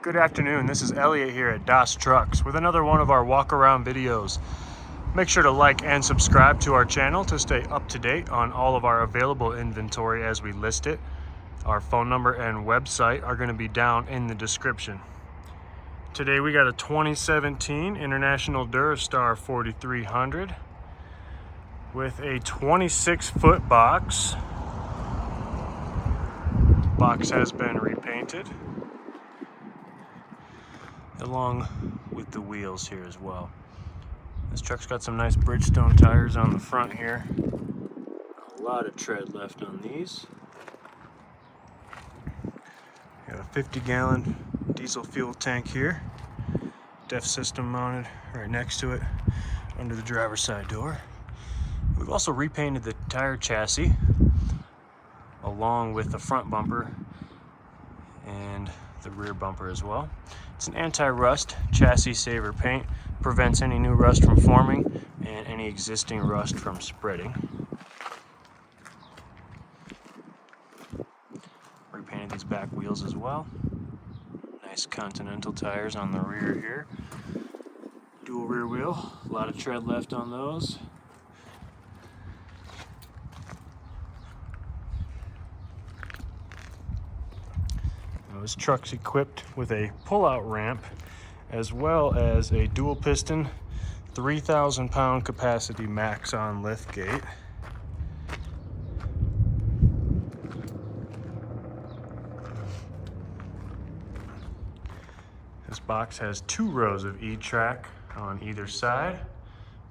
Good afternoon, this is Elliot here at DAS Trucks with another one of our walk around videos. Make sure to like and subscribe to our channel to stay up to date on all of our available inventory as we list it. Our phone number and website are going to be down in the description. Today we got a 2017 International DuraStar 4300 with a 26-foot box. The box has been repainted, along with the wheels here as well. This truck's got some nice Bridgestone tires on the front here. A lot of tread left on these. Got a 50-gallon diesel fuel tank here. DEF system mounted right next to it under the driver's side door. We've also repainted the tire chassis along with the front bumper and the rear bumper as well. It's an anti-rust chassis saver paint, prevents any new rust from forming and any existing rust from spreading. Repainted these back wheels as well. Nice Continental tires on the rear here. Dual rear wheel, a lot of tread left on those. This truck's equipped with a pull-out ramp as well as a dual-piston 3,000-pound capacity Maxon liftgate. This box has 2 rows of E-track on either side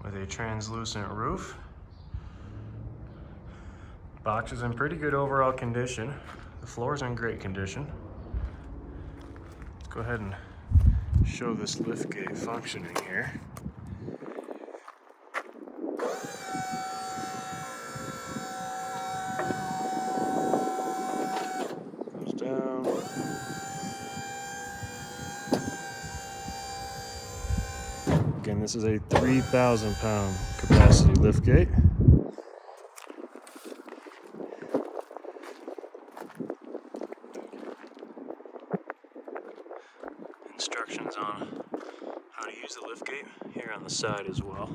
with a translucent roof. Box is in pretty good overall condition. The floor is in great condition. Go ahead and show this liftgate functioning here. Goes down. Again, this is a 3,000-pound capacity liftgate. Instructions on how to use the liftgate here on the side as well.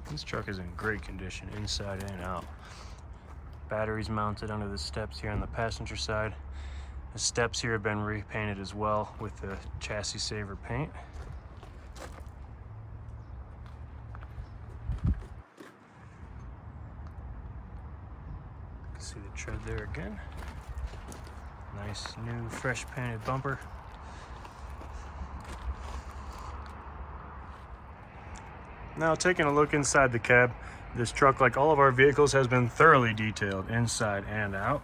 This truck is in great condition inside and out. Batteries mounted under the steps here on the passenger side. The steps here have been repainted as well with the chassis saver paint. You can see the tread there again. Nice new fresh painted bumper. Now taking a look inside the cab. This truck, like all of our vehicles, has been thoroughly detailed inside and out.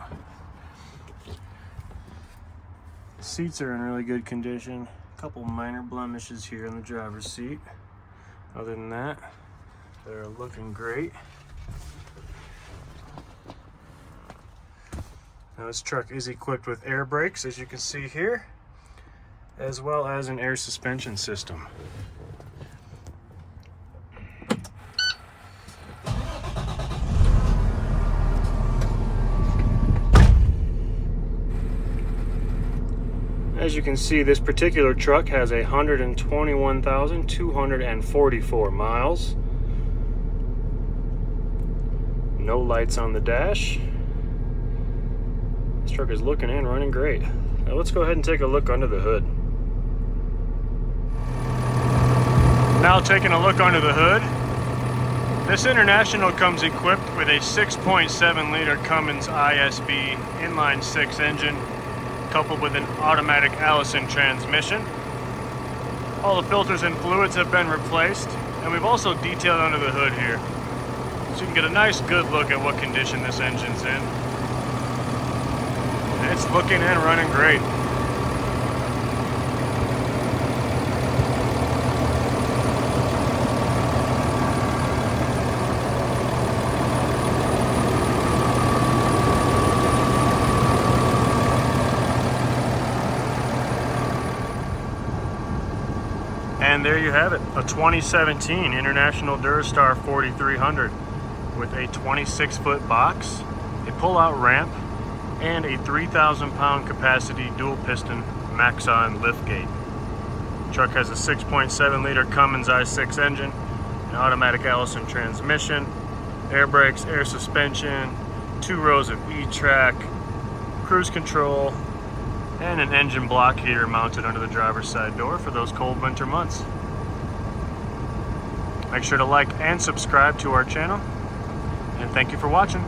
The seats are in really good condition. A couple minor blemishes here in the driver's seat. Other than that, they're looking great. Now this truck is equipped with air brakes, as you can see here, as well as an air suspension system. As you can see, this particular truck has 121,244 miles. No lights on the dash. This truck is looking and running great. Now let's go ahead and take a look under the hood. Now taking a look under the hood. This International comes equipped with a 6.7-liter Cummins ISB inline-6 engine, coupled with an automatic Allison transmission. All the filters and fluids have been replaced, and we've also detailed under the hood here, so you can get a nice good look at what condition this engine's in. And it's looking and running great. And there you have it, a 2017 International DuraStar 4300 with a 26-foot box, a pull-out ramp, and a 3,000-pound capacity dual-piston Maxon liftgate. Truck has a 6.7-liter Cummins ISB engine, an automatic Allison transmission, air brakes, air suspension, 2 rows of E-track, cruise control, and an engine block heater mounted under the driver's side door for those cold winter months. Make sure to like and subscribe to our channel, and thank you for watching.